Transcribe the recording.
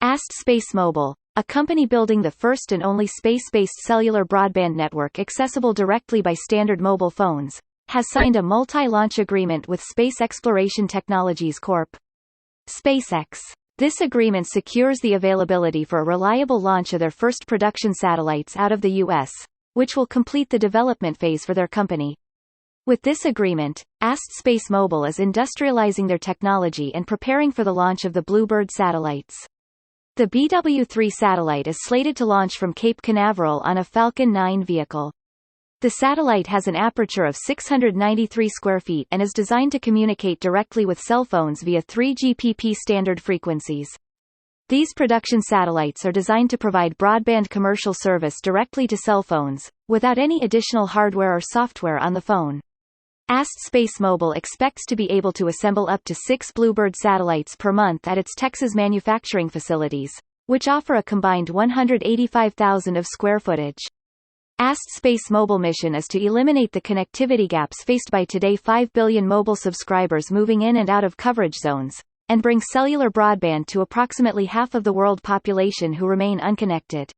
ASTS Mobile, a company building the first and only space-based cellular broadband network accessible directly by standard mobile phones, has signed a multi-launch agreement with Space Exploration Technologies Corp. SpaceX. This agreement secures the availability for a reliable launch of their first production satellites out of the U.S., which will complete the development phase for their company. With this agreement, ASTS Mobile is industrializing their technology and preparing for the launch of the Bluebird satellites. The BW3 satellite is slated to launch from Cape Canaveral on a Falcon 9 vehicle. The satellite has an aperture of 693 square feet and is designed to communicate directly with cell phones via 3GPP standard frequencies. These production satellites are designed to provide broadband commercial service directly to cell phones, without any additional hardware or software on the phone. ASTS Mobile expects to be able to assemble up to 6 Bluebird satellites per month at its Texas manufacturing facilities, which offer a combined 185,000 of square footage. ASTS Mobile mission is to eliminate the connectivity gaps faced by today 5 billion mobile subscribers moving in and out of coverage zones, and bring cellular broadband to approximately half of the world population who remain unconnected.